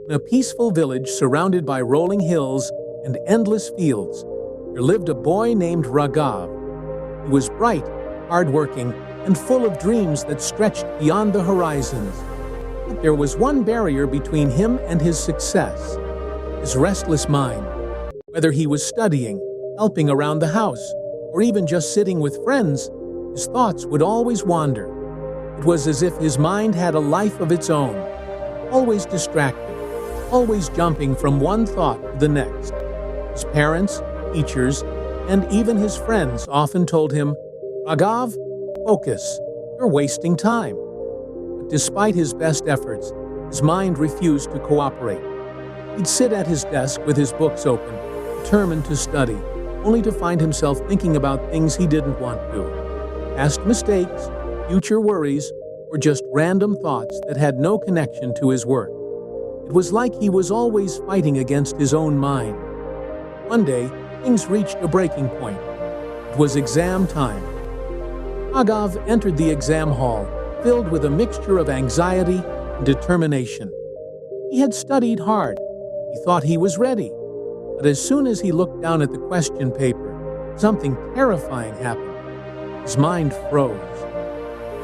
In a peaceful village surrounded by rolling hills and endless fields, there lived a boy named Raghav. He was bright, hardworking, and full of dreams that stretched beyond the horizons. But there was one barrier between him and his success: his restless mind. Whether he was studying, helping around the house, or even just sitting with friends, his thoughts would always wander. It was as if his mind had a life of its own, always distracted, always jumping from one thought to the next. His parents, teachers, and even his friends often told him, "Raghav, focus, you're wasting time." But despite his best efforts, his mind refused to cooperate. He'd sit at his desk with his books open, determined to study, only to find himself thinking about things he didn't want to. Past mistakes, future worries, or just random thoughts that had no connection to his work. It was like he was always fighting against his own mind. One day, things reached a breaking point. It was exam time. Raghav entered the exam hall, filled with a mixture of anxiety and determination. He had studied hard. He thought he was ready. But as soon as he looked down at the question paper, something terrifying happened. His mind froze.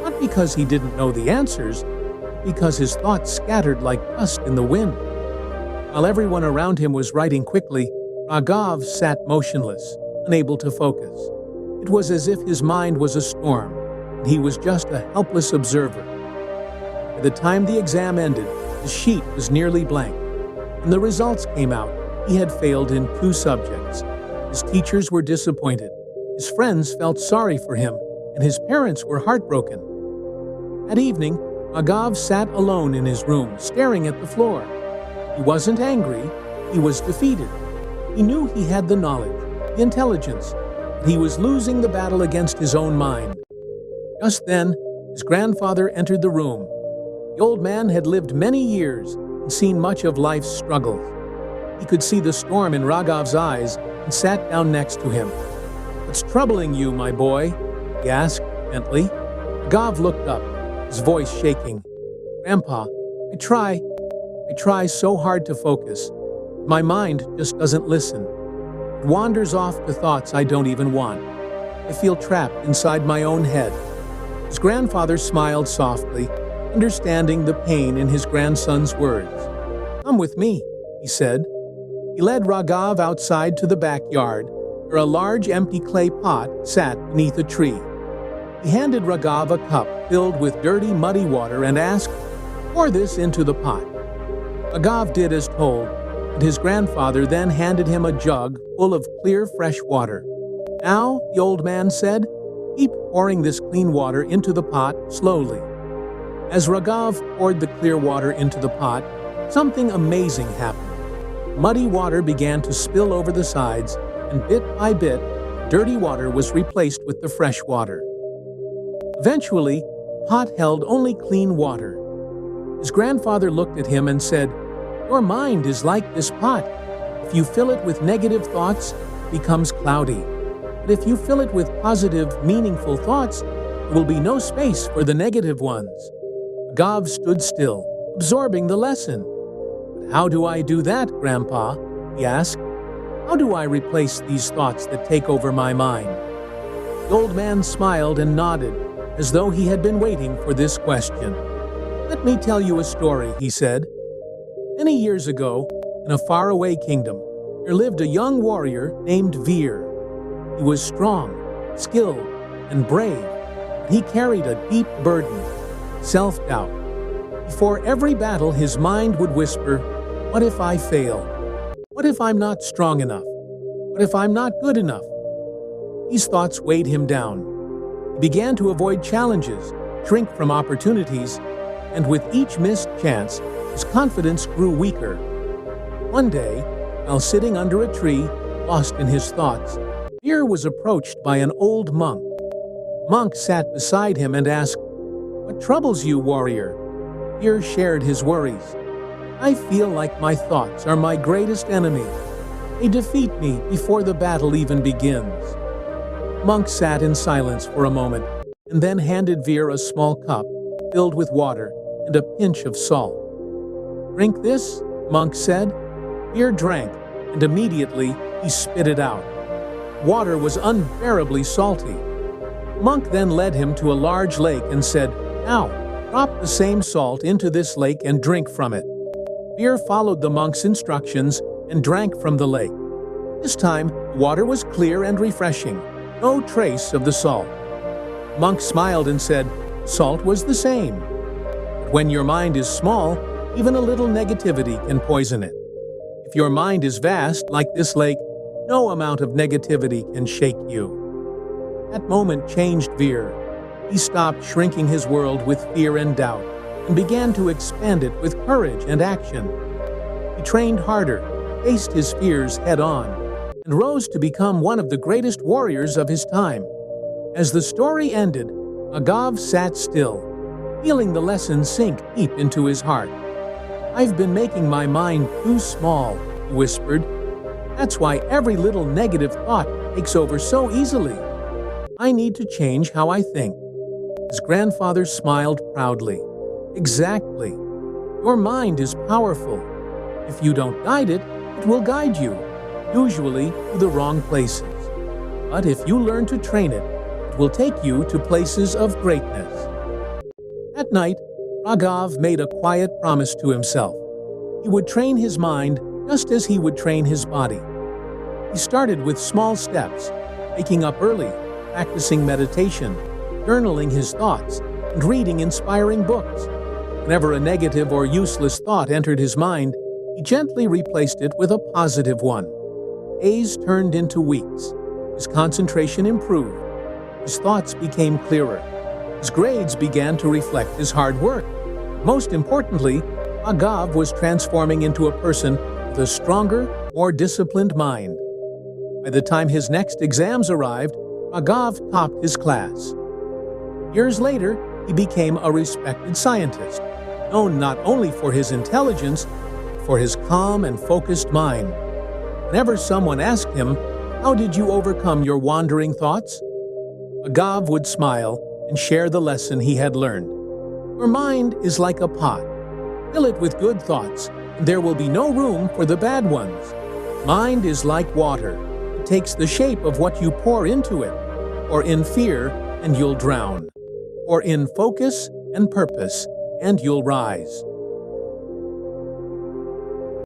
Not because he didn't know the answers, but because his thoughts scattered like dust in the wind. While everyone around him was writing quickly, Raghav sat motionless, unable to focus. It was as if his mind was a storm, and he was just a helpless observer. By the time the exam ended, the sheet was nearly blank. When the results came out, he had failed in 2 subjects. His teachers were disappointed. His friends felt sorry for him, and his parents were heartbroken. That evening, Raghav sat alone in his room, staring at the floor. He wasn't angry, he was defeated. He knew he had the knowledge, the intelligence, but he was losing the battle against his own mind. Just then, his grandfather entered the room. The old man had lived many years and seen much of life's struggles. He could see the storm in Raghav's eyes and sat down next to him. "What's troubling you, my boy?" he asked gently. Raghav looked up, his voice shaking. "Grandpa, I try so hard to focus. My mind just doesn't listen. It wanders off to thoughts I don't even want. I feel trapped inside my own head." His grandfather smiled softly, understanding the pain in his grandson's words. "Come with me," he said. He led Raghav outside to the backyard, where a large empty clay pot sat beneath a tree. He handed Raghav a cup filled with dirty, muddy water and asked, "Pour this into the pot." Raghav did as told, and his grandfather then handed him a jug full of clear, fresh water. "Now," the old man said, "keep pouring this clean water into the pot slowly." As Raghav poured the clear water into the pot, something amazing happened. Muddy water began to spill over the sides, and bit by bit, dirty water was replaced with the fresh water. Eventually, the pot held only clean water. His grandfather looked at him and said, "Your mind is like this pot. If you fill it with negative thoughts, it becomes cloudy. But if you fill it with positive, meaningful thoughts, there will be no space for the negative ones." Raghav stood still, absorbing the lesson. "But how do I do that, Grandpa?" he asked. "How do I replace these thoughts that take over my mind?" The old man smiled and nodded, as though he had been waiting for this question. "Let me tell you a story," he said. Many years ago, in a faraway kingdom, there lived a young warrior named Veer. He was strong, skilled, and brave, but he carried a deep burden: self-doubt. Before every battle, his mind would whisper, "What if I fail? What if I'm not strong enough? What if I'm not good enough?" These thoughts weighed him down. He began to avoid challenges, shrink from opportunities, and with each missed chance, his confidence grew weaker. One day, while sitting under a tree, lost in his thoughts, Veer was approached by an old monk. The monk sat beside him and asked, "What troubles you, warrior?" Veer shared his worries. "I feel like my thoughts are my greatest enemy. They defeat me before the battle even begins." The monk sat in silence for a moment and then handed Veer a small cup filled with water and a pinch of salt. "Drink this Monk said. Fear drank, and immediately he spit it out. Water was unbearably salty. Monk then led him to a large lake and said, "Now, drop the same salt into this lake and drink from it." Fear followed the monk's instructions and drank from the lake. This time, the water was clear and refreshing, no trace of the salt. Monk smiled and said, "Salt was the same." But when your mind is small, even a little negativity can poison it. If your mind is vast, like this lake, no amount of negativity can shake you. That moment changed Veer. He stopped shrinking his world with fear and doubt and began to expand it with courage and action. He trained harder, faced his fears head-on, and rose to become one of the greatest warriors of his time. As the story ended, Raghav sat still, feeling the lesson sink deep into his heart. "I've been making my mind too small," he whispered. "That's why every little negative thought takes over so easily. I need to change how I think." His grandfather smiled proudly. "Exactly. Your mind is powerful. If you don't guide it, it will guide you, usually to the wrong places. But if you learn to train it, it will take you to places of greatness." That night, Raghav made a quiet promise to himself. He would train his mind just as he would train his body. He started with small steps, waking up early, practicing meditation, journaling his thoughts, and reading inspiring books. Whenever a negative or useless thought entered his mind, he gently replaced it with a positive one. Days turned into weeks. His concentration improved. His thoughts became clearer. His grades began to reflect his hard work. Most importantly, Raghav was transforming into a person with a stronger, more disciplined mind. By the time his next exams arrived, Raghav topped his class. Years later, he became a respected scientist, known not only for his intelligence, but for his calm and focused mind. Whenever someone asked him, "How did you overcome your wandering thoughts?" Raghav would smile and share the lesson he had learned. Your mind is like a pot. Fill it with good thoughts, and there will be no room for the bad ones. Mind is like water. It takes the shape of what you pour into it. Or in fear, and you'll drown. Or in focus and purpose, and you'll rise.